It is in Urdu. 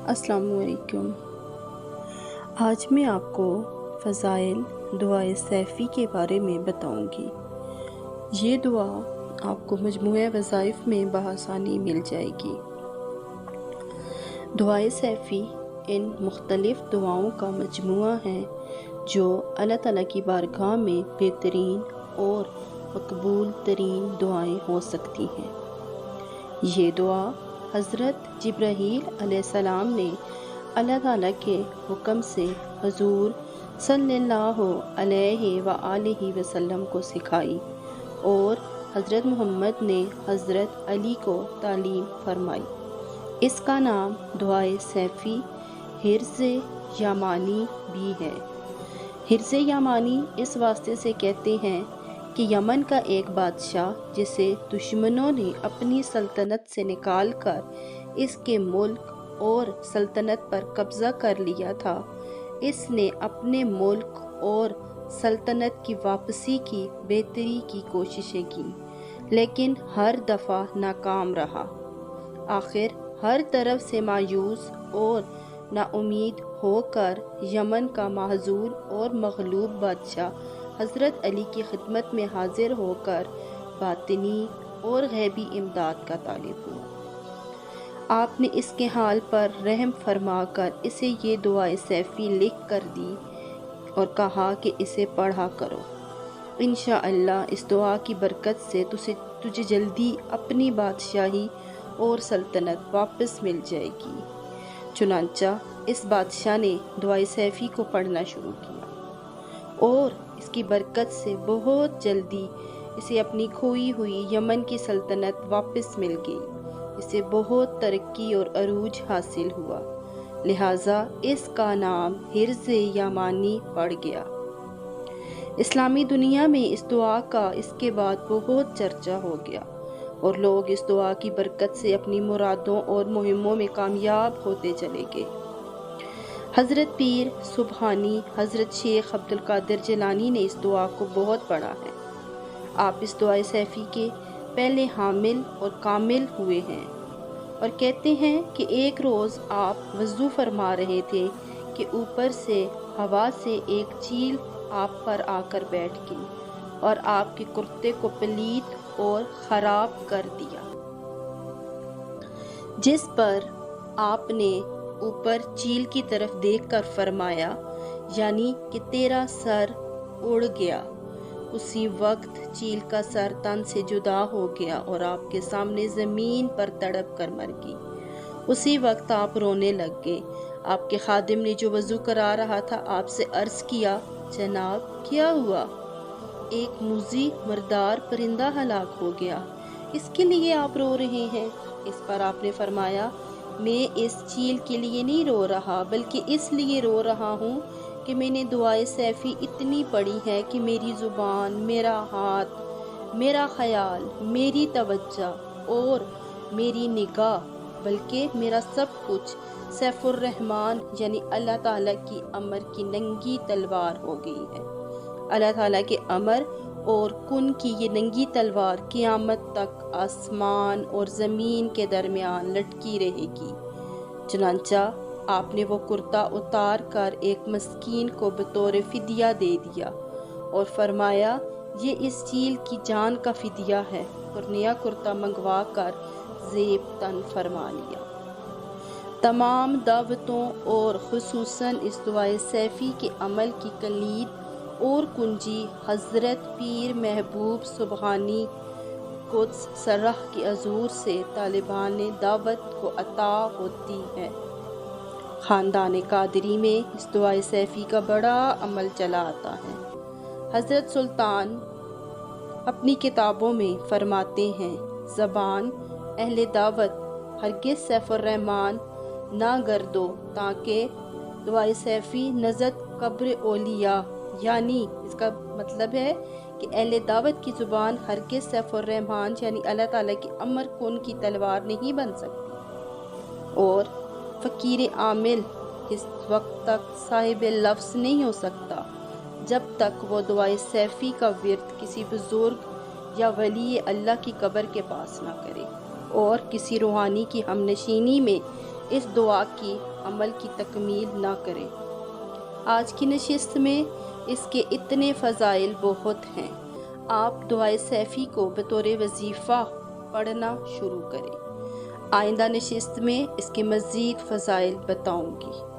السلام علیکم۔ آج میں آپ کو فضائل دعائے سیفی کے بارے میں بتاؤں گی۔ یہ دعا آپ کو مجموعہ وظائف میں بآسانی مل جائے گی۔ دعائے سیفی ان مختلف دعاؤں کا مجموعہ ہے جو اللہ تعالیٰ کی بارگاہ میں بہترین اور مقبول ترین دعائیں ہو سکتی ہیں۔ یہ دعا حضرت جبرائیل علیہ السلام نے اللہ تعالیٰ کے حکم سے حضور صلی اللہ علیہ وآلہ وسلم کو سکھائی اور حضرت محمد نے حضرت علی کو تعلیم فرمائی۔ اس کا نام دعائے سیفی حرز یمانی بھی ہے۔ حرز یمانی اس واسطے سے کہتے ہیں کہ یمن کا ایک بادشاہ جسے دشمنوں نے اپنی سلطنت سے نکال کر اس کے ملک اور سلطنت پر قبضہ کر لیا تھا، اس نے اپنے ملک اور سلطنت کی واپسی کی بہتری کی کوششیں کی، لیکن ہر دفعہ ناکام رہا۔ آخر ہر طرف سے مایوس اور نا امید ہو کر یمن کا معذول اور مغلوب بادشاہ حضرت علی کی خدمت میں حاضر ہو کر باطنی اور غیبی امداد کا طالب ہوا۔ آپ نے اس کے حال پر رحم فرما کر اسے یہ دعائے سیفی لکھ کر دی اور کہا کہ اسے پڑھا کرو۔ انشاءاللہ اس دعا کی برکت سے تجھے جلدی اپنی بادشاہی اور سلطنت واپس مل جائے گی۔ چنانچہ اس بادشاہ نے دعائے سیفی کو پڑھنا شروع کیا اور اس کی برکت سے بہت جلدی اسے اپنی کھوئی ہوئی یمن کی سلطنت واپس مل گئی۔ اسے بہت ترقی اور عروج حاصل ہوا، لہٰذا اس کا نام حرز یمانی پڑ گیا۔ اسلامی دنیا میں اس دعا کا اس کے بعد بہت چرچا ہو گیا اور لوگ اس دعا کی برکت سے اپنی مرادوں اور مہموں میں کامیاب ہوتے چلے گئے۔ حضرت پیر سبحانی حضرت شیخ عبد القادر جیلانی نے اس دعا کو بہت پڑھا ہے۔ آپ اس دعائے سیفی کے پہلے حامل اور کامل ہوئے ہیں اور کہتے ہیں کہ ایک روز آپ وضو فرما رہے تھے کہ اوپر سے ہوا سے ایک چیل آپ پر آ کر بیٹھ گئی اور آپ کے کرتے کو پلید اور خراب کر دیا، جس پر آپ نے اوپر چیل کی طرف دیکھ کر فرمایا، یعنی کہ تیرا سر اڑ گیا۔ اسی وقت چیل کا سر تن سے جدا ہو گیا اور آپ کے سامنے زمین پر تڑپ کر مر گئی۔ اسی وقت آپ رونے لگ گئے۔ آپ کے خادم نے جو وضو کرا رہا تھا آپ سے عرض کیا، جناب کیا ہوا؟ ایک موذی مردار پرندہ ہلاک ہو گیا، اس کے لیے آپ رو رہے ہیں؟ اس پر آپ نے فرمایا، میں اس چیل کے لیے نہیں رو رہا بلکہ اس لیے رو رہا ہوں کہ میں نے دعائے سیفی اتنی پڑھی ہے کہ میری زبان، میرا ہاتھ، میرا خیال، میری توجہ اور میری نگاہ بلکہ میرا سب کچھ سیف الرحمن یعنی اللہ تعالیٰ کی امر کی ننگی تلوار ہو گئی ہے۔ اللہ تعالیٰ کے امر اور کن کی یہ ننگی تلوار قیامت تک آسمان اور زمین کے درمیان لٹکی رہے گی۔ چنانچہ آپ نے وہ کرتا اتار کر ایک مسکین کو بطور فدیہ دے دیا اور فرمایا، یہ اس چیل کی جان کا فدیہ ہے، اور نیا کرتا منگوا کر زیب تن فرما لیا۔ تمام دعوتوں اور خصوصاً اس دعائے سیفی کے عمل کی کلید اور کنجی حضرت پیر محبوب سبحانی قدس سرہ کے حضور سے طالبان دعوت کو عطا ہوتی ہے۔ خاندان قادری میں اس دعائے سیفی کا بڑا عمل چلا آتا ہے۔ حضرت سلطان اپنی کتابوں میں فرماتے ہیں، زبان اہل دعوت ہرگز سیف الرحمن نہ گردو تاکہ دعائے سیفی نزد قبر اولیاء، یعنی اس کا مطلب ہے کہ اہل دعوت کی زبان ہرگز سیف الرحمن یعنی اللہ تعالیٰ کی امر کن کی تلوار نہیں بن سکتی، اور فقیر عامل اس وقت تک صاحب لفظ نہیں ہو سکتا جب تک وہ دعائے سیفی کا ورد کسی بزرگ یا ولی اللہ کی قبر کے پاس نہ کرے اور کسی روحانی کی ہم نشینی میں اس دعا کی عمل کی تکمیل نہ کرے۔ آج کی نشست میں اس کے اتنے فضائل بہت ہیں، آپ دعائے سیفی کو بطور وظیفہ پڑھنا شروع کریں۔ آئندہ نشست میں اس کے مزید فضائل بتاؤں گی۔